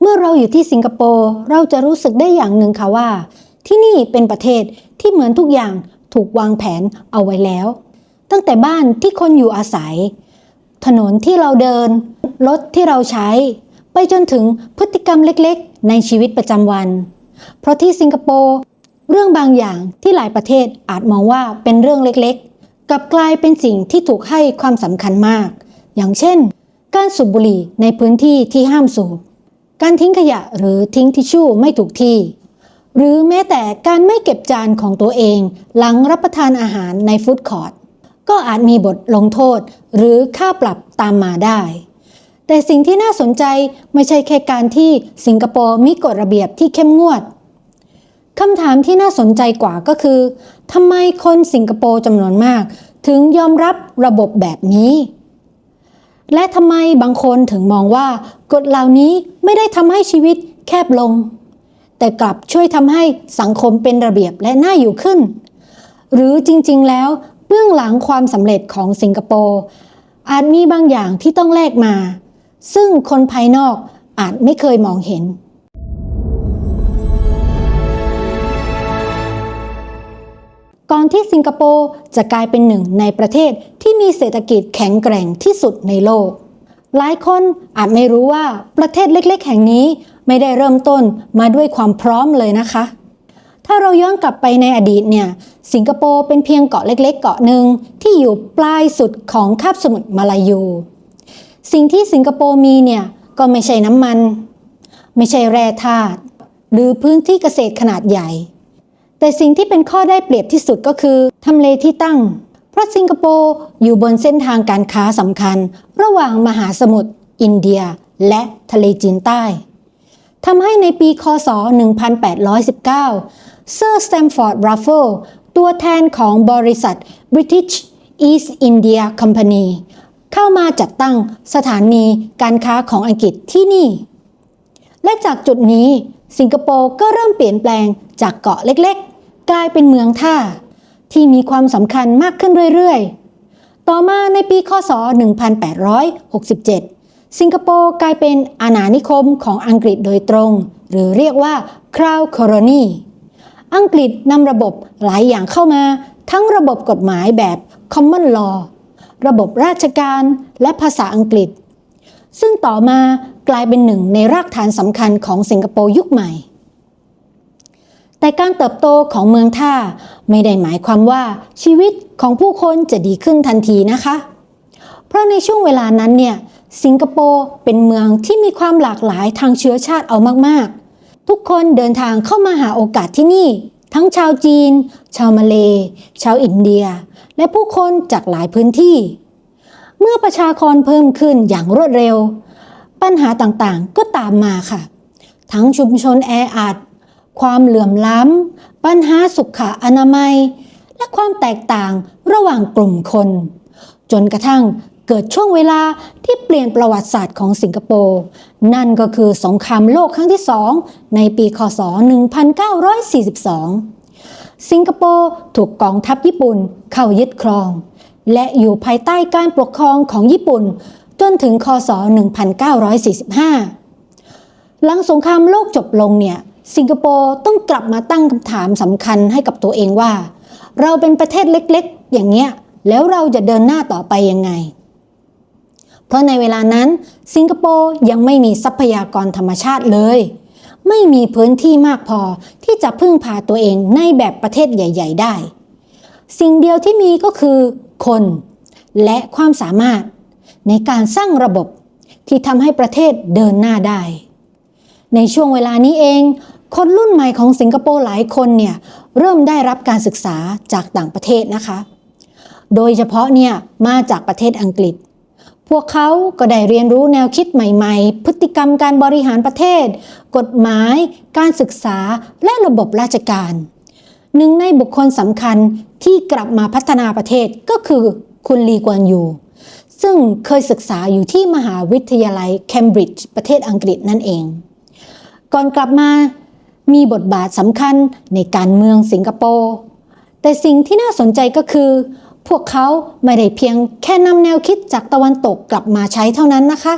เมื่อเราอยู่ที่สิงคโปร์เราจะรู้สึกได้อย่างหนึ่งค่ะว่าที่นี่เป็นประเทศที่เหมือนทุกอย่างถูกวางแผนเอาไว้แล้วตั้งแต่บ้านที่คนอยู่อาศัยถนนที่เราเดินรถที่เราใช้ไปจนถึงพฤติกรรมเล็กๆในชีวิตประจำวันเพราะที่สิงคโปร์เรื่องบางอย่างที่หลายประเทศอาจมองว่าเป็นเรื่องเล็กๆกลับกลายเป็นสิ่งที่ถูกให้ความสำคัญมากอย่างเช่นการสูบบุหรี่ในพื้นที่ที่ห้ามสูบการทิ้งขยะหรือทิ้งทิชชู่ไม่ถูกที่หรือแม้แต่การไม่เก็บจานของตัวเองหลังรับประทานอาหารในฟู้ดคอร์ทก็อาจมีบทลงโทษหรือค่าปรับตามมาได้แต่สิ่งที่น่าสนใจไม่ใช่แค่การที่สิงคโปร์มีกฎระเบียบที่เข้มงวดคำถามที่น่าสนใจกว่าก็คือทำไมคนสิงคโปร์จำนวนมากถึงยอมรับระบบแบบนี้และทำไมบางคนถึงมองว่ากฎเหล่านี้ไม่ได้ทำให้ชีวิตแคบลงแต่กลับช่วยทำให้สังคมเป็นระเบียบและน่าอยู่ขึ้นหรือจริงๆแล้วเบื้องหลังความสำเร็จของสิงคโปร์อาจมีบางอย่างที่ต้องแลกมาซึ่งคนภายนอกอาจไม่เคยมองเห็นก่อนที่สิงคโปร์จะกลายเป็นหนึ่งในประเทศที่มีเศรษฐกิจแข็งแกร่งที่สุดในโลกหลายคนอาจไม่รู้ว่าประเทศเล็กๆแห่งนี้ไม่ได้เริ่มต้นมาด้วยความพร้อมเลยนะคะถ้าเราย้อนกลับไปในอดีตเนี่ยสิงคโปร์เป็นเพียงเกาะเล็กๆเกาะหนึ่งที่อยู่ปลายสุดของคาบสมุทรมาลายูสิ่งที่สิงคโปร์มีเนี่ยก็ไม่ใช่น้ำมันไม่ใช่แร่ธาตุหรือพื้นที่เกษตรขนาดใหญ่แต่สิ่งที่เป็นข้อได้เปรียบที่สุดก็คือทำเลที่ตั้งเพราะสิงคโปร์อยู่บนเส้นทางการค้าสำคัญระหว่างมหาสมุทรอินเดียและทะเลจีนใต้ทำให้ในปีค.ศ. 1819 เซอร์สแตมฟอร์ด รัฟเฟิลตัวแทนของบริษัท British East India Company เข้ามาจัดตั้งสถานีการค้าของอังกฤษที่นี่และจากจุดนี้สิงคโปร์ก็เริ่มเปลี่ยนแปลงจากเกาะเล็กๆกลายเป็นเมืองท่าที่มีความสำคัญมากขึ้นเรื่อยๆต่อมาในปีค.ศ. 1867 สิงคโปร์กลายเป็นอาณานิคมของอังกฤษโดยตรงหรือเรียกว่า Crown Colony อังกฤษนำระบบหลายอย่างเข้ามาทั้งระบบกฎหมายแบบ Common Law ระบบราชการและภาษาอังกฤษซึ่งต่อมากลายเป็นหนึ่งในรากฐานสำคัญของสิงคโปร์ยุคใหม่แต่การเติบโตของเมืองท่าไม่ได้หมายความว่าชีวิตของผู้คนจะดีขึ้นทันทีนะคะเพราะในช่วงเวลานั้นเนี่ยสิงคโปร์เป็นเมืองที่มีความหลากหลายทางเชื้อชาติเอามากๆทุกคนเดินทางเข้ามาหาโอกาสที่นี่ทั้งชาวจีนชาวมาเลย์ชาวอินเดียและผู้คนจากหลายพื้นที่เมื่อประชากรเพิ่มขึ้นอย่างรวดเร็วปัญหาต่างๆก็ตามมาค่ะทั้งชุมชนแออัดความเหลื่อมล้ำปัญหาสุขอนามัยและความแตกต่างระหว่างกลุ่มคนจนกระทั่งเกิดช่วงเวลาที่เปลี่ยนประวัติศาสตร์ของสิงคโปร์นั่นก็คือสงครามโลกครั้งที่2ในปีค.ศ. 1942สิงคโปร์ถูกกองทัพญี่ปุ่นเข้ายึดครองและอยู่ภายใต้การปกครองของญี่ปุ่นจนถึงค.ศ. 1945หลังสงครามโลกจบลงเนี่ยสิงคโปร์ต้องกลับมาตั้งคำถามสำคัญให้กับตัวเองว่าเราเป็นประเทศเล็กๆอย่างเงี้ยแล้วเราจะเดินหน้าต่อไปยังไงเพราะในเวลานั้นสิงคโปร์ยังไม่มีทรัพยากรธรรมชาติเลยไม่มีพื้นที่มากพอที่จะพึ่งพาตัวเองในแบบประเทศใหญ่ๆได้สิ่งเดียวที่มีก็คือคนและความสามารถในการสร้างระบบที่ทำให้ประเทศเดินหน้าได้ในช่วงเวลานี้เองคนรุ่นใหม่ของสิงคโปร์หลายคนเนี่ยเริ่มได้รับการศึกษาจากต่างประเทศนะคะโดยเฉพาะเนี่ยมาจากประเทศอังกฤษพวกเขาก็ได้เรียนรู้แนวคิดใหม่ๆพฤติกรรมการบริหารประเทศกฎหมายการศึกษาและระบบราชการหนึ่งในบุคคลสำคัญที่กลับมาพัฒนาประเทศก็คือคุณลีกวนยูซึ่งเคยศึกษาอยู่ที่มหาวิทยาลัยเคมบริดจ์ประเทศอังกฤษนั่นเองก่อนกลับมามีบทบาทสำคัญในการเมืองสิงคโปร์แต่สิ่งที่น่าสนใจก็คือพวกเขาไม่ได้เพียงแค่นำแนวคิดจากตะวันตกกลับมาใช้เท่านั้นนะคะ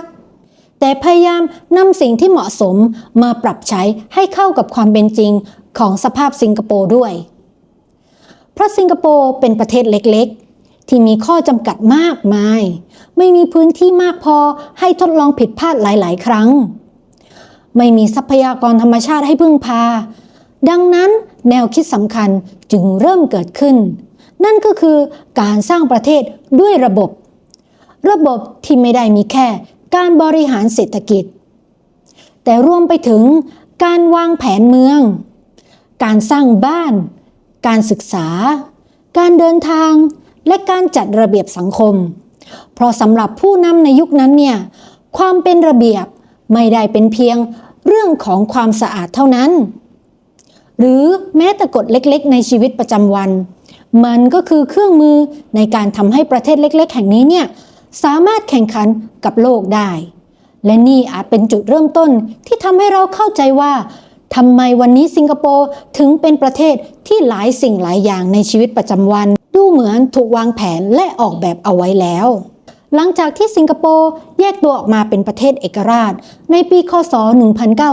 แต่พยายามนำสิ่งที่เหมาะสมมาปรับใช้ให้เข้ากับความเป็นจริงของสภาพสิงคโปร์ด้วยเพราะสิงคโปร์เป็นประเทศเล็กๆที่มีข้อจำกัดมากมายไม่มีพื้นที่มากพอให้ทดลองผิดพลาดหลายๆครั้งไม่มีทรัพยากรธรรมชาติให้พึ่งพาดังนั้นแนวคิดสำคัญจึงเริ่มเกิดขึ้นนั่นก็คือการสร้างประเทศด้วยระบบที่ไม่ได้มีแค่การบริหารเศรษฐกิจแต่รวมไปถึงการวางแผนเมืองการสร้างบ้านการศึกษาการเดินทางและการจัดระเบียบสังคมเพราะสำหรับผู้นำในยุคนั้นเนี่ยความเป็นระเบียบไม่ได้เป็นเพียงเรื่องของความสะอาดเท่านั้นหรือแม้แต่กฎเล็กๆในชีวิตประจำวันมันก็คือเครื่องมือในการทำให้ประเทศเล็กๆแห่งนี้เนี่ยสามารถแข่งขันกับโลกได้และนี่อาจเป็นจุดเริ่มต้นที่ทำให้เราเข้าใจว่าทำไมวันนี้สิงคโปร์ถึงเป็นประเทศที่หลายสิ่งหลายอย่างในชีวิตประจำวันดูเหมือนถูกวางแผนและออกแบบเอาไว้แล้วหลังจากที่สิงคโปร์แยกตัวออกมาเป็นประเทศเอกราชในปีค.ศ.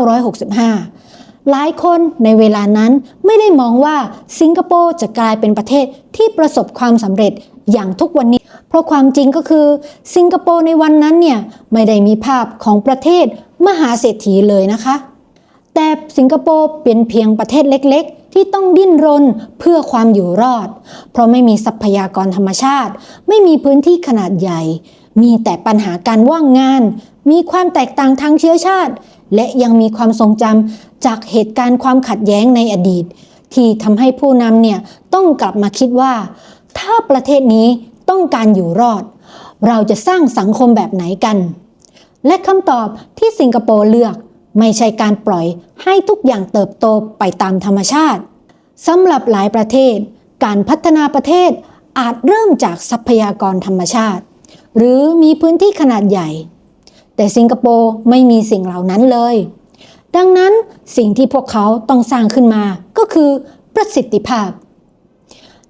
1965หลายคนในเวลานั้นไม่ได้มองว่าสิงคโปร์จะกลายเป็นประเทศที่ประสบความสำเร็จอย่างทุกวันนี้เพราะความจริงก็คือสิงคโปร์ในวันนั้นเนี่ยไม่ได้มีภาพของประเทศมหาเศรษฐีเลยนะคะแต่สิงคโปร์เป็นเพียงประเทศเล็กๆที่ต้องดิ้นรนเพื่อความอยู่รอดเพราะไม่มีทรัพยากรธรรมชาติไม่มีพื้นที่ขนาดใหญ่มีแต่ปัญหาการว่างงานมีความแตกต่างทางเชื้อชาติและยังมีความทรงจำจากเหตุการณ์ความขัดแย้งในอดีตที่ทำให้ผู้นำเนี่ยต้องกลับมาคิดว่าถ้าประเทศนี้ต้องการอยู่รอดเราจะสร้างสังคมแบบไหนกันและคำตอบที่สิงคโปร์เลือกไม่ใช่การปล่อยให้ทุกอย่างเติบโตไปตามธรรมชาติสำหรับหลายประเทศการพัฒนาประเทศอาจเริ่มจากทรัพยากรธรรมชาติหรือมีพื้นที่ขนาดใหญ่แต่สิงคโปร์ไม่มีสิ่งเหล่านั้นเลยดังนั้นสิ่งที่พวกเขาต้องสร้างขึ้นมาก็คือประสิทธิภาพ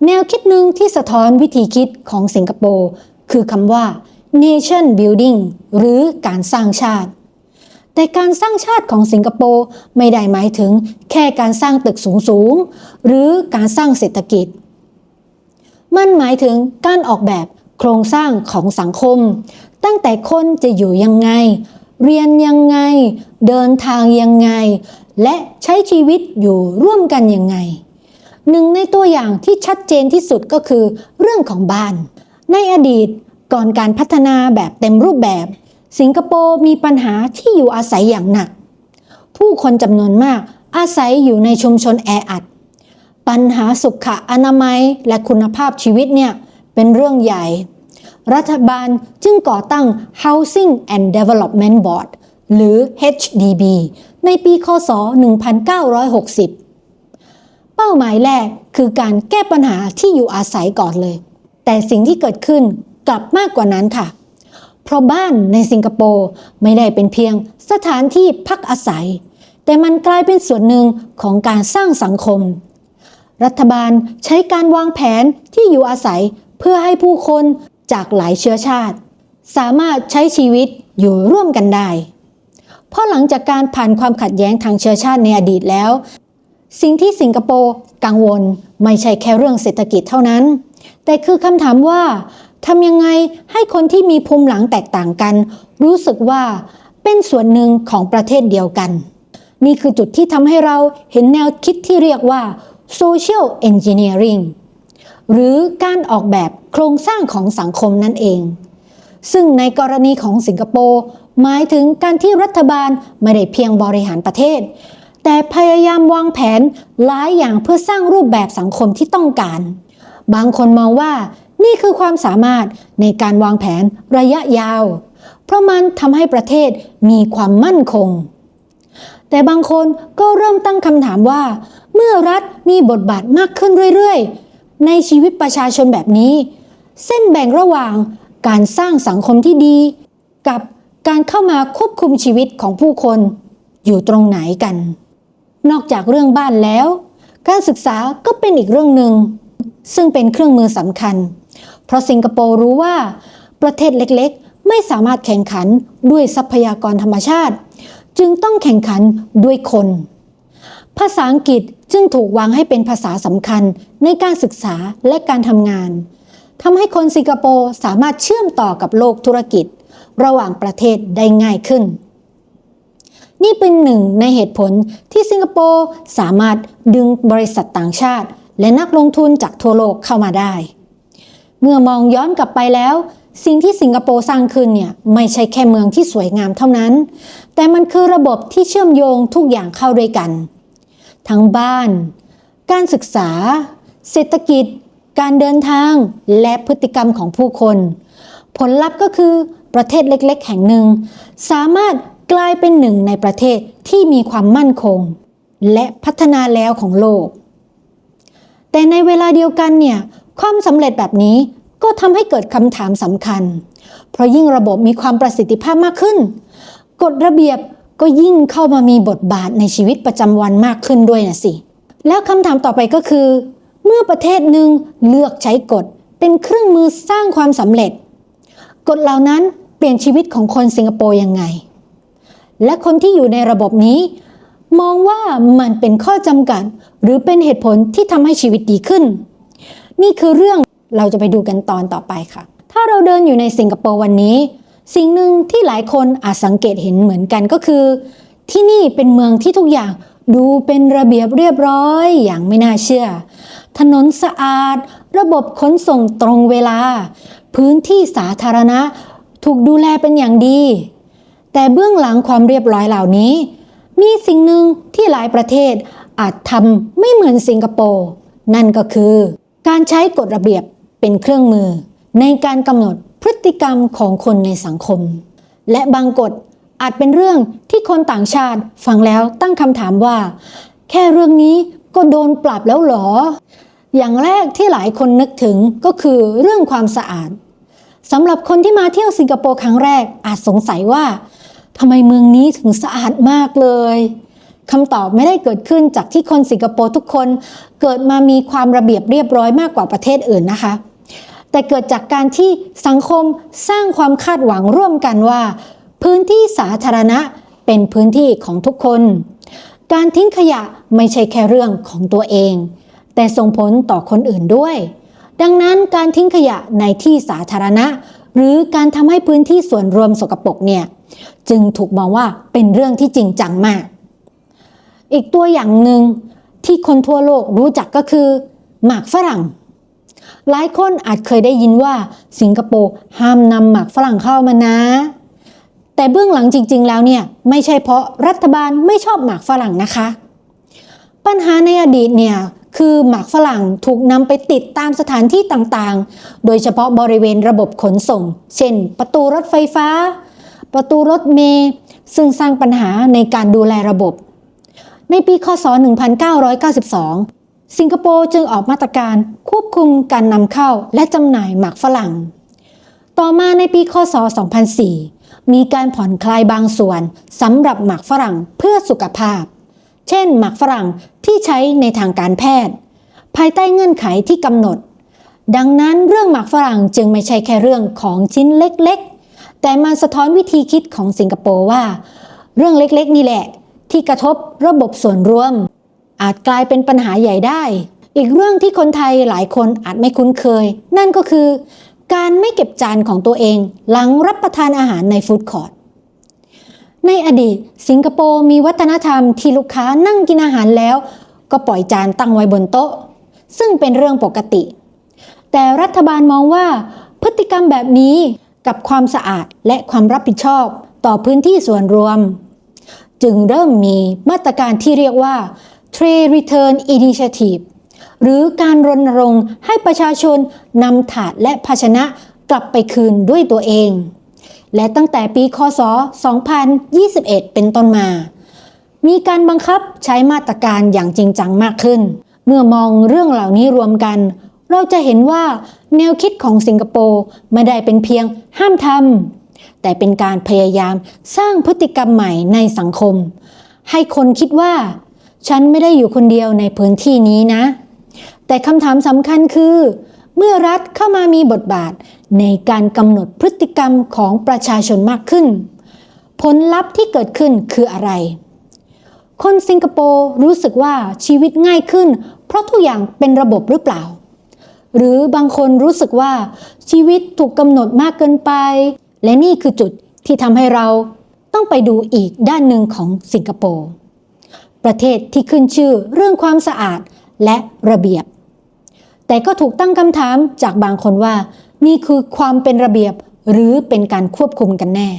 แนวคิดหนึ่งที่สะท้อนวิธีคิดของสิงคโปร์คือคำว่า nation building หรือการสร้างชาติแต่การสร้างชาติของสิงคโปร์ไม่ได้หมายถึงแค่การสร้างตึกสูงๆหรือการสร้างเศรษฐกิจมันหมายถึงการออกแบบโครงสร้างของสังคมตั้งแต่คนจะอยู่ยังไงเรียนยังไงเดินทางยังไงและใช้ชีวิตอยู่ร่วมกันยังไงหนึ่งในตัวอย่างที่ชัดเจนที่สุดก็คือเรื่องของบ้านในอดีตก่อนการพัฒนาแบบเต็มรูปแบบสิงคโปร์มีปัญหาที่อยู่อาศัยอย่างหนักผู้คนจำนวนมากอาศัยอยู่ในชุมชนแออัดปัญหาสุขอนามัยและคุณภาพชีวิตเนี่ยเป็นเรื่องใหญ่รัฐบาลจึงก่อตั้ง Housing and Development Board หรือ HDB ในปีค.ศ. 1960เป้าหมายแรกคือการแก้ปัญหาที่อยู่อาศัยก่อนเลยแต่สิ่งที่เกิดขึ้นกลับมากกว่านั้นค่ะเพราะบ้านในสิงคโปร์ไม่ได้เป็นเพียงสถานที่พักอาศัยแต่มันกลายเป็นส่วนหนึ่งของการสร้างสังคมรัฐบาลใช้การวางแผนที่อยู่อาศัยเพื่อให้ผู้คนจากหลายเชื้อชาติสามารถใช้ชีวิตอยู่ร่วมกันได้เพราะหลังจากการผ่านความขัดแย้งทางเชื้อชาติในอดีตแล้วสิ่งที่สิงคโปร์กังวลไม่ใช่แค่เรื่องเศรษฐกิจเท่านั้นแต่คือคำถามว่าทำยังไงให้คนที่มีภูมิหลังแตกต่างกันรู้สึกว่าเป็นส่วนหนึ่งของประเทศเดียวกันนี่คือจุดที่ทำให้เราเห็นแนวคิดที่เรียกว่า social engineering หรือการออกแบบโครงสร้างของสังคมนั่นเองซึ่งในกรณีของสิงคโปร์หมายถึงการที่รัฐบาลไม่ได้เพียงบริหารประเทศแต่พยายามวางแผนหลายอย่างเพื่อสร้างรูปแบบสังคมที่ต้องการบางคนมองว่านี่คือความสามารถในการวางแผนระยะยาวเพราะมันทำให้ประเทศมีความมั่นคงแต่บางคนก็เริ่มตั้งคำถามว่าเมื่อรัฐมีบทบาทมากขึ้นเรื่อยๆในชีวิตประชาชนแบบนี้เส้นแบ่งระหว่างการสร้างสังคมที่ดีกับการเข้ามาควบคุมชีวิตของผู้คนอยู่ตรงไหนกันนอกจากเรื่องบ้านแล้วการศึกษาก็เป็นอีกเรื่องหนึ่งซึ่งเป็นเครื่องมือสำคัญเพราะสิงคโปร์รู้ว่าประเทศเล็กๆ ไม่สามารถแข่งขันด้วยทรัพยากรธรรมชาติจึงต้องแข่งขันด้วยคนภาษาอังกฤษจึงถูกวางให้เป็นภาษาสำคัญในการศึกษาและการทำงานทำให้คนสิงคโปร์สามารถเชื่อมต่อกับโลกธุรกิจระหว่างประเทศได้ง่ายขึ้นนี่เป็นหนึ่งในเหตุผลที่สิงคโปร์สามารถดึงบริษัทต่างชาติและนักลงทุนจากทั่วโลกเข้ามาได้เมื่อมองย้อนกลับไปแล้วสิ่งที่สิงคโปร์สร้างขึ้นเนี่ยไม่ใช่แค่เมืองที่สวยงามเท่านั้นแต่มันคือระบบที่เชื่อมโยงทุกอย่างเข้าด้วยกันทั้งบ้านการศึกษาเศรษฐกิจการเดินทางและพฤติกรรมของผู้คนผลลัพธ์ก็คือประเทศเล็กๆแห่งหนึ่งสามารถกลายเป็นหนึ่งในประเทศที่มีความมั่นคงและพัฒนาแล้วของโลกแต่ในเวลาเดียวกันเนี่ยความสำเร็จแบบนี้ก็ทำให้เกิดคำถามสำคัญเพราะยิ่งระบบมีความประสิทธิภาพมากขึ้นกฎระเบียบก็ยิ่งเข้ามามีบทบาทในชีวิตประจำวันมากขึ้นด้วยนะสิแล้วคำถามต่อไปก็คือเมื่อประเทศหนึ่งเลือกใช้กฎเป็นเครื่องมือสร้างความสำเร็จกฎเหล่านั้นเปลี่ยนชีวิตของคนสิงคโปร์ยังไงและคนที่อยู่ในระบบนี้มองว่ามันเป็นข้อจำกัดหรือเป็นเหตุผลที่ทำให้ชีวิตดีขึ้นนี่คือเรื่องเราจะไปดูกันตอนต่อไปค่ะถ้าเราเดินอยู่ในสิงคโปร์วันนี้สิ่งหนึ่งที่หลายคนอาจสังเกตเห็นเหมือนกันก็คือที่นี่เป็นเมืองที่ทุกอย่างดูเป็นระเบียบเรียบร้อยอย่างไม่น่าเชื่อถนนสะอาดระบบขนส่งตรงเวลาพื้นที่สาธารณะถูกดูแลเป็นอย่างดีแต่เบื้องหลังความเรียบร้อยเหล่านี้มีสิ่งหนึ่งที่หลายประเทศอาจทำไม่เหมือนสิงคโปร์นั่นก็คือการใช้กฎระเบียบเป็นเครื่องมือในการกำหนดพฤติกรรมของคนในสังคมและบางกฎอาจเป็นเรื่องที่คนต่างชาติฟังแล้วตั้งคำถามว่าแค่เรื่องนี้ก็โดนปรับแล้วเหรออย่างแรกที่หลายคนนึกถึงก็คือเรื่องความสะอาดสำหรับคนที่มาเที่ยวสิงคโปร์ครั้งแรกอาจสงสัยว่าทำไมเมืองนี้ถึงสะอาดมากเลยคำตอบไม่ได้เกิดขึ้นจากที่คนสิงคโปร์ทุกคนเกิดมามีความระเบียบเรียบร้อยมากกว่าประเทศอื่นนะคะแต่เกิดจากการที่สังคมสร้างความคาดหวังร่วมกันว่าพื้นที่สาธารณะเป็นพื้นที่ของทุกคนการทิ้งขยะไม่ใช่แค่เรื่องของตัวเองแต่ส่งผลต่อคนอื่นด้วยดังนั้นการทิ้งขยะในที่สาธารณะหรือการทำให้พื้นที่ส่วนรวมสกปรกเนี่ยจึงถูกมองว่าเป็นเรื่องที่จริงจังมากอีกตัวอย่างหนึ่งที่คนทั่วโลกรู้จักก็คือหมากฝรั่งหลายคนอาจเคยได้ยินว่าสิงคโปร์ห้ามนำหมากฝรั่งเข้ามานะแต่เบื้องหลังจริงๆแล้วเนี่ยไม่ใช่เพราะรัฐบาลไม่ชอบหมากฝรั่งนะคะปัญหาในอดีตเนี่ยคือหมากฝรั่งถูกนำไปติดตามสถานที่ต่างๆโดยเฉพาะบริเวณระบบขนส่งเช่นประตูรถไฟฟ้าประตูรถเมล์ซึ่งสร้างปัญหาในการดูแลระบบในปีค.ศ. 1992สิงคโปร์จึงออกมาตรการควบคุมการนำเข้าและจำหน่ายหมากฝรั่งต่อมาในปีค.ศ. 2004มีการผ่อนคลายบางส่วนสำหรับหมากฝรั่งเพื่อสุขภาพเช่นหมากฝรั่งที่ใช้ในทางการแพทย์ภายใต้เงื่อนไขที่กำหนดดังนั้นเรื่องหมากฝรั่งจึงไม่ใช่แค่เรื่องของชิ้นเล็กๆแต่มันสะท้อนวิธีคิดของสิงคโปร์ว่าเรื่องเล็กๆนี่แหละที่กระทบระบบส่วนรวมอาจกลายเป็นปัญหาใหญ่ได้อีกเรื่องที่คนไทยหลายคนอาจไม่คุ้นเคยนั่นก็คือการไม่เก็บจานของตัวเองหลังรับประทานอาหารในฟู้ดคอร์ทในอดีตสิงคโปร์มีวัฒนธรรมที่ลูกค้านั่งกินอาหารแล้วก็ปล่อยจานตั้งไว้บนโต๊ะซึ่งเป็นเรื่องปกติแต่รัฐบาลมองว่าพฤติกรรมแบบนี้กับความสะอาดและความรับผิดชอบต่อพื้นที่ส่วนรวมจึงเริ่มมีมาตรการที่เรียกว่า Tray Return Initiative หรือการรณรงค์ให้ประชาชนนำถาดและภาชนะกลับไปคืนด้วยตัวเองและตั้งแต่ปีค.ศ. 2021 เป็นต้นมามีการบังคับใช้มาตรการอย่างจริงจังมากขึ้นเมื่อมองเรื่องเหล่านี้รวมกันเราจะเห็นว่าแนวคิดของสิงคโปร์ไม่ได้เป็นเพียงห้ามทำแต่เป็นการพยายามสร้างพฤติกรรมใหม่ในสังคมให้คนคิดว่าฉันไม่ได้อยู่คนเดียวในพื้นที่นี้นะแต่คำถามสำคัญคือเมื่อรัฐเข้ามามีบทบาท ในการกำหนดพฤติกรรมของประชาชนมากขึ้นผลลัพธ์ที่เกิดขึ้นคืออะไรคนสิงคโปร์รู้สึกว่าชีวิตง่ายขึ้นเพราะทุกอย่างเป็นระบบหรือเปล่าหรือบางคนรู้สึกว่าชีวิตถูกกำหนดมากเกินไปและนี่คือจุดที่ทำให้เราต้องไปดูอีกด้านหนึ่งของสิงคโปร์ประเทศที่ขึ้นชื่อเรื่องความสะอาดและระเบียบแต่ก็ถูกตั้งคำถามจากบางคนว่านี่คือความเป็นระเบียบหรือเป็นการควบคุมกันแน่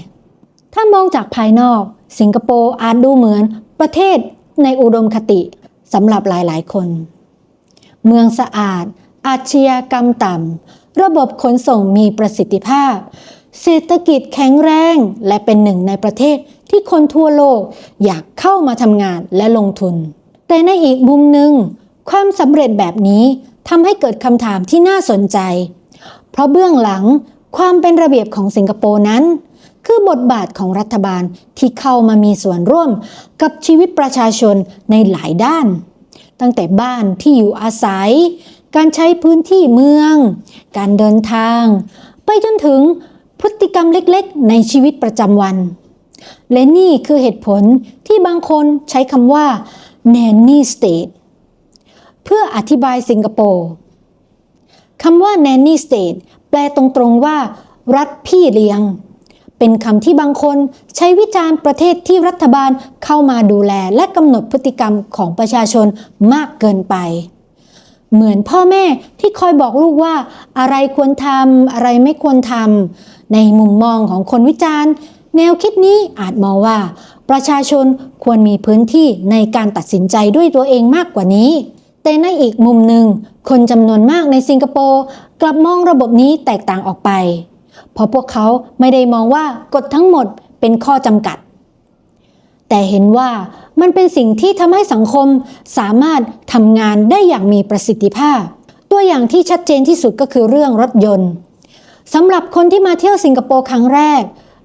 ถ้ามองจากภายนอกสิงคโปร์อาจดูเหมือนประเทศในอุดมคติสำหรับหลายๆคนเมืองสะอาดอาชญากรรมต่ำระบบขนส่งมีประสิทธิภาพเศรษฐกิจแข็งแรงและเป็นหนึ่งในประเทศที่คนทั่วโลกอยากเข้ามาทำงานและลงทุนแต่ในอีกมุมหนึ่งความสำเร็จแบบนี้ทำให้เกิดคำถามที่น่าสนใจเพราะเบื้องหลังความเป็นระเบียบของสิงคโปร์นั้นคือบทบาทของรัฐบาลที่เข้ามามีส่วนร่วมกับชีวิตประชาชนในหลายด้านตั้งแต่บ้านที่อยู่อาศัยการใช้พื้นที่เมืองการเดินทางไปจนถึงพฤติกรรมเล็กๆในชีวิตประจำวันและนี่คือเหตุผลที่บางคนใช้คำว่า Nanny State เพื่ออธิบายสิงคโปร์คำว่า Nanny State แปลตรงๆว่ารัฐพี่เลี้ยงเป็นคำที่บางคนใช้วิจารณ์ประเทศที่รัฐบาลเข้ามาดูแลและกำหนดพฤติกรรมของประชาชนมากเกินไปเหมือนพ่อแม่ที่คอยบอกลูกว่าอะไรควรทำอะไรไม่ควรทำในมุมมองของคนวิจารณ์แนวคิดนี้อาจมองว่าประชาชนควรมีพื้นที่ในการตัดสินใจด้วยตัวเองมากกว่านี้แต่ในอีกมุมหนึ่งคนจำนวนมากในสิงคโปร์กลับมองระบบนี้แตกต่างออกไปเพราะพวกเขาไม่ได้มองว่ากฎทั้งหมดเป็นข้อจำกัดแต่เห็นว่ามันเป็นสิ่งที่ทำให้สังคมสามารถทำงานได้อย่างมีประสิทธิภาพตัวอย่างที่ชัดเจนที่สุดก็คือเรื่องรถยนต์สำหรับคนที่มาเที่ยวสิงคโปร์ครั้งแรก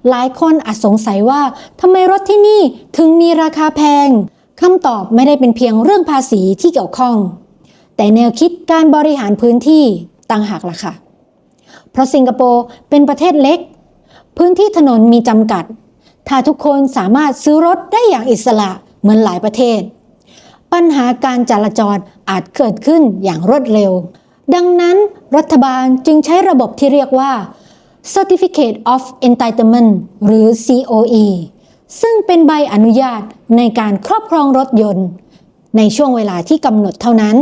หลายคนอาจสงสัยว่าทำไมรถที่นี่ถึงมีราคาแพงคำตอบไม่ได้เป็นเพียงเรื่องภาษีที่เกี่ยวข้องแต่แนวคิดการบริหารพื้นที่ต่างหากล่ะค่ะเพราะสิงคโปร์เป็นประเทศเล็กพื้นที่ถนนมีจำกัดถ้าทุกคนสามารถซื้อรถได้อย่างอิสระเหมือนหลายประเทศปัญหาการจราจรอาจเกิดขึ้นอย่างรวดเร็วดังนั้นรัฐบาลจึงใช้ระบบที่เรียกว่า Certificate of Entitlement หรือ COE ซึ่งเป็นใบอนุญาตในการครอบครองรถยนต์ในช่วงเวลาที่กำหนดเท่านั้น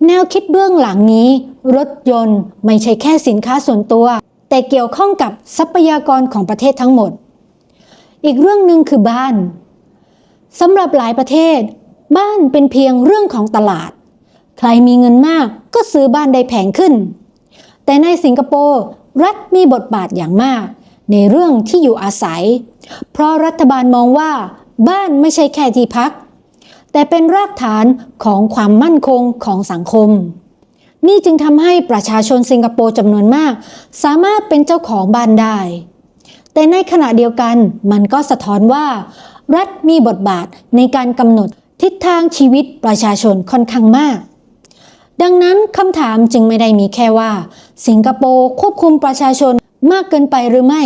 แนวคิดเบื้องหลังนี้รถยนต์ไม่ใช่แค่สินค้าส่วนตัวแต่เกี่ยวข้องกับทรัพยากรของประเทศทั้งหมดอีกเรื่องหนึ่งคือบ้านสำหรับหลายประเทศบ้านเป็นเพียงเรื่องของตลาดใครมีเงินมากก็ซื้อบ้านได้แพงขึ้นแต่ในสิงคโปร์รัฐมีบทบาทอย่างมากในเรื่องที่อยู่อาศัยเพราะรัฐบาลมองว่าบ้านไม่ใช่แค่ที่พักแต่เป็นรากฐานของความมั่นคงของสังคมนี่จึงทำให้ประชาชนสิงคโปร์จำนวนมากสามารถเป็นเจ้าของบ้านได้แต่ในขณะเดียวกันมันก็สะท้อนว่ารัฐมีบทบาทในการกำหนดทิศทางชีวิตประชาชนค่อนข้างมากดังนั้นคำถามจึงไม่ได้มีแค่ว่าสิงคโปร์ควบคุมประชาชนมากเกินไปหรือไม่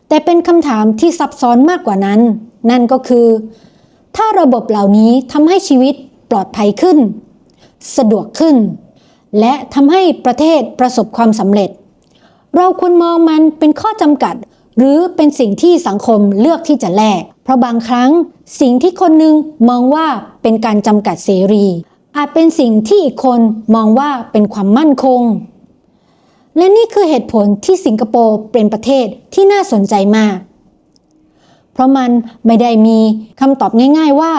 แต่เป็นคำถามที่ซับซ้อนมากกว่านั้นนั่นก็คือถ้าระบบเหล่านี้ทำให้ชีวิตปลอดภัยขึ้นสะดวกขึ้นและทำให้ประเทศประสบความสำเร็จเราควรมองมันเป็นข้อจำกัดหรือเป็นสิ่งที่สังคมเลือกที่จะแลกเพราะบางครั้งสิ่งที่คนหนึ่งมองว่าเป็นการจำกัดเสรีอาจเป็นสิ่งที่อีกคนมองว่าเป็นความมั่นคงและนี่คือเหตุผลที่สิงคโปร์เป็นประเทศที่น่าสนใจมากเพราะมันไม่ได้มีคำตอบง่ายๆว่า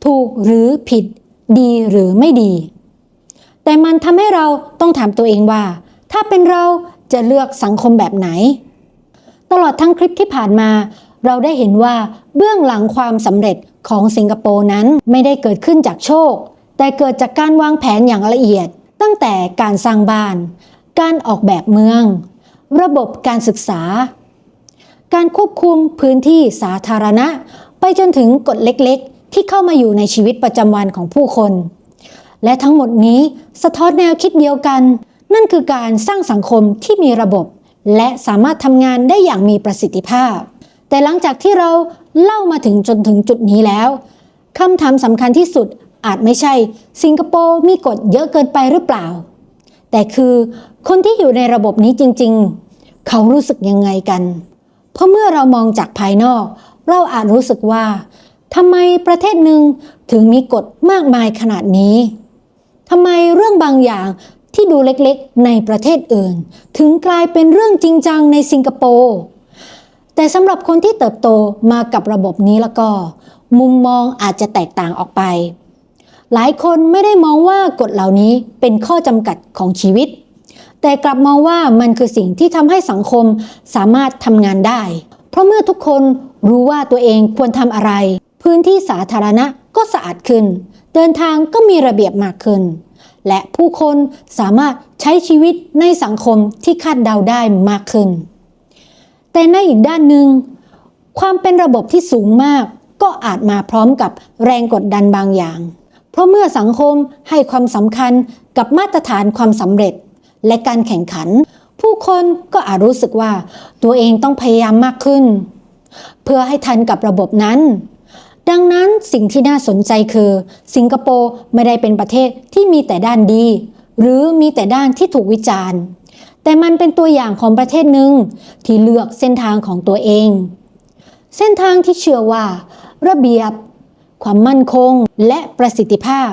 ถูกหรือผิดดีหรือไม่ดีแต่มันทำให้เราต้องถามตัวเองว่าถ้าเป็นเราจะเลือกสังคมแบบไหนตลอดทั้งคลิปที่ผ่านมาเราได้เห็นว่าเบื้องหลังความสำเร็จของสิงคโปร์นั้นไม่ได้เกิดขึ้นจากโชคแต่เกิดจากการวางแผนอย่างละเอียดตั้งแต่การสร้างบ้านการออกแบบเมืองระบบการศึกษาการควบคุมพื้นที่สาธารณะไปจนถึงกฎเล็กๆที่เข้ามาอยู่ในชีวิตประจำวันของผู้คนและทั้งหมดนี้สะท้อนแนวคิดเดียวกัน นั่นคือการสร้างสังคมที่มีระบบและสามารถทำงานได้อย่างมีประสิทธิภาพแต่หลังจากที่เราเล่ามาจนถึงจุดนี้แล้วคำถามสำคัญที่สุดอาจไม่ใช่สิงคโปร์มีกฎเยอะเกินไปหรือเปล่าแต่คือคนที่อยู่ในระบบนี้จริงๆเขารู้สึกยังไงกันเพราะเมื่อเรามองจากภายนอกเราอาจรู้สึกว่าทำไมประเทศหนึ่งถึงมีกฎมากมายขนาดนี้ทำไมเรื่องบางอย่างที่ดูเล็กๆในประเทศอื่นถึงกลายเป็นเรื่องจริงจังในสิงคโปร์แต่สำหรับคนที่เติบโตมากับระบบนี้แล้วก็มุมมองอาจจะแตกต่างออกไปหลายคนไม่ได้มองว่ากฎเหล่านี้เป็นข้อจำกัดของชีวิตแต่กลับมองว่ามันคือสิ่งที่ทำให้สังคมสามารถทำงานได้เพราะเมื่อทุกคนรู้ว่าตัวเองควรทำอะไรพื้นที่สาธารณะก็สะอาดขึ้นเดินทางก็มีระเบียบมากขึ้นและผู้คนสามารถใช้ชีวิตในสังคมที่คาดเดาได้มากขึ้นแต่ในอีกด้านหนึ่งความเป็นระบบที่สูงมากก็อาจมาพร้อมกับแรงกดดันบางอย่างเพราะเมื่อสังคมให้ความสำคัญกับมาตรฐานความสำเร็จและการแข่งขันผู้คนก็อาจรู้สึกว่าตัวเองต้องพยายามมากขึ้นเพื่อให้ทันกับระบบนั้นดังนั้นสิ่งที่น่าสนใจคือสิงคโปร์ไม่ได้เป็นประเทศที่มีแต่ด้านดีหรือมีแต่ด้านที่ถูกวิจารณ์แต่มันเป็นตัวอย่างของประเทศหนึ่งที่เลือกเส้นทางของตัวเองเส้นทางที่เชื่อว่าระเบียบความมั่นคงและประสิทธิภาพ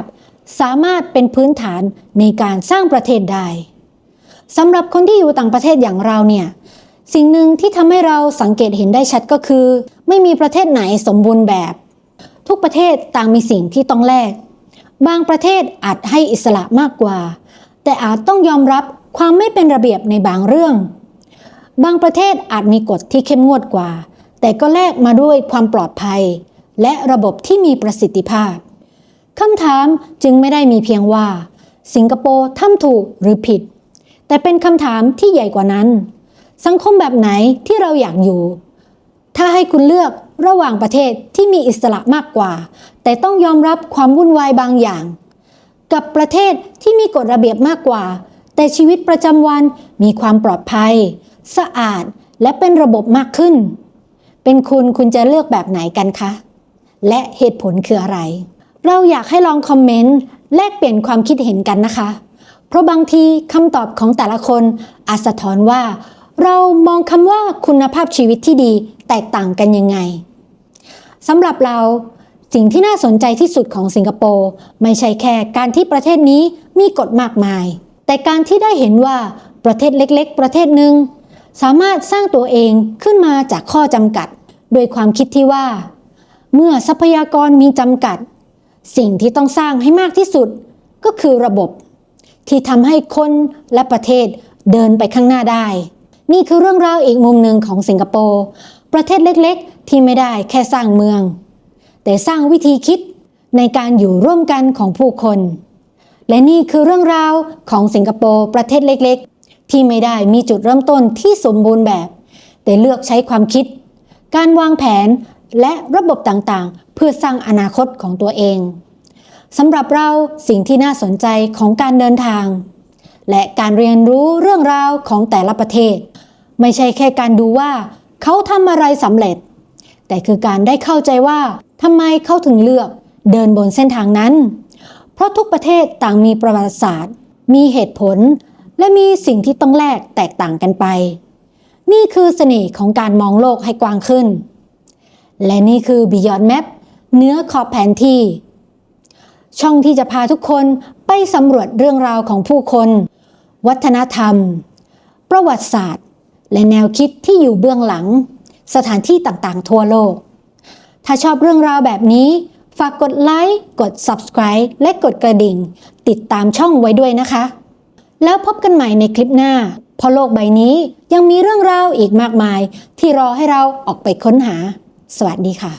สามารถเป็นพื้นฐานในการสร้างประเทศได้สำหรับคนที่อยู่ต่างประเทศอย่างเราเนี่ยสิ่งหนึ่งที่ทำให้เราสังเกตเห็นได้ชัดก็คือไม่มีประเทศไหนสมบูรณ์แบบทุกประเทศต่างมีสิ่งที่ต้องแลกบางประเทศอาจให้อิสระมากกว่าแต่อาจต้องยอมรับความไม่เป็นระเบียบในบางเรื่องบางประเทศอาจมีกฎที่เข้มงวดกว่าแต่ก็แลกมาด้วยความปลอดภัยและระบบที่มีประสิทธิภาพคำถามจึงไม่ได้มีเพียงว่าสิงคโปร์ทำถูกหรือผิดแต่เป็นคำถามที่ใหญ่กว่านั้นสังคมแบบไหนที่เราอยากอยู่ถ้าให้คุณเลือกระหว่างประเทศที่มีอิสระมากกว่าแต่ต้องยอมรับความวุ่นวายบางอย่างกับประเทศที่มีกฎระเบียบมากกว่าแต่ชีวิตประจำวันมีความปลอดภัยสะอาดและเป็นระบบมากขึ้นเป็นคุณจะเลือกแบบไหนกันคะและเหตุผลคืออะไรเราอยากให้ลองคอมเมนต์แลกเปลี่ยนความคิดเห็นกันนะคะเพราะบางทีคำตอบของแต่ละคนอาจสะท้อนว่าเรามองคำว่าคุณภาพชีวิตที่ดีแตกต่างกันยังไงสำหรับเราสิ่งที่น่าสนใจที่สุดของสิงคโปร์ไม่ใช่แค่การที่ประเทศนี้มีกฎมากมายแต่การที่ได้เห็นว่าประเทศเล็กๆประเทศหนึ่งสามารถสร้างตัวเองขึ้นมาจากข้อจำกัดโดยความคิดที่ว่าเมื่อทรัพยากรมีจำกัดสิ่งที่ต้องสร้างให้มากที่สุดก็คือระบบที่ทำให้คนและประเทศเดินไปข้างหน้าได้นี่คือเรื่องราวอีกมุมหนึ่งของสิงคโปร์ประเทศเล็กๆที่ไม่ได้แค่สร้างเมืองแต่สร้างวิธีคิดในการอยู่ร่วมกันของผู้คนและนี่คือเรื่องราวของสิงคโปร์ประเทศเล็กๆที่ไม่ได้มีจุดเริ่มต้นที่สมบูรณ์แบบแต่เลือกใช้ความคิดการวางแผนและระบบต่างๆเพื่อสร้างอนาคตของตัวเองสำหรับเราสิ่งที่น่าสนใจของการเดินทางและการเรียนรู้เรื่องราวของแต่ละประเทศไม่ใช่แค่การดูว่าเขาทำอะไรสำเร็จแต่คือการได้เข้าใจว่าทำไมเขาถึงเลือกเดินบนเส้นทางนั้นเพราะทุกประเทศต่างมีประวัติศาสตร์มีเหตุผลและมีสิ่งที่ต้องแลกแตกต่างกันไปนี่คือเสน่ห์ของการมองโลกให้กว้างขึ้นและนี่คือ Beyond Map เหนือขอบแผนที่ช่องที่จะพาทุกคนไปสำรวจเรื่องราวของผู้คนวัฒนธรรมประวัติศาสตร์และแนวคิดที่อยู่เบื้องหลังสถานที่ต่างๆทั่วโลกถ้าชอบเรื่องราวแบบนี้ฝากกดไลค์กด Subscribe และกดกระดิ่งติดตามช่องไว้ด้วยนะคะแล้วพบกันใหม่ในคลิปหน้าเพราะโลกใบนี้ยังมีเรื่องราวอีกมากมายที่รอให้เราออกไปค้นหาสวัสดีค่ะ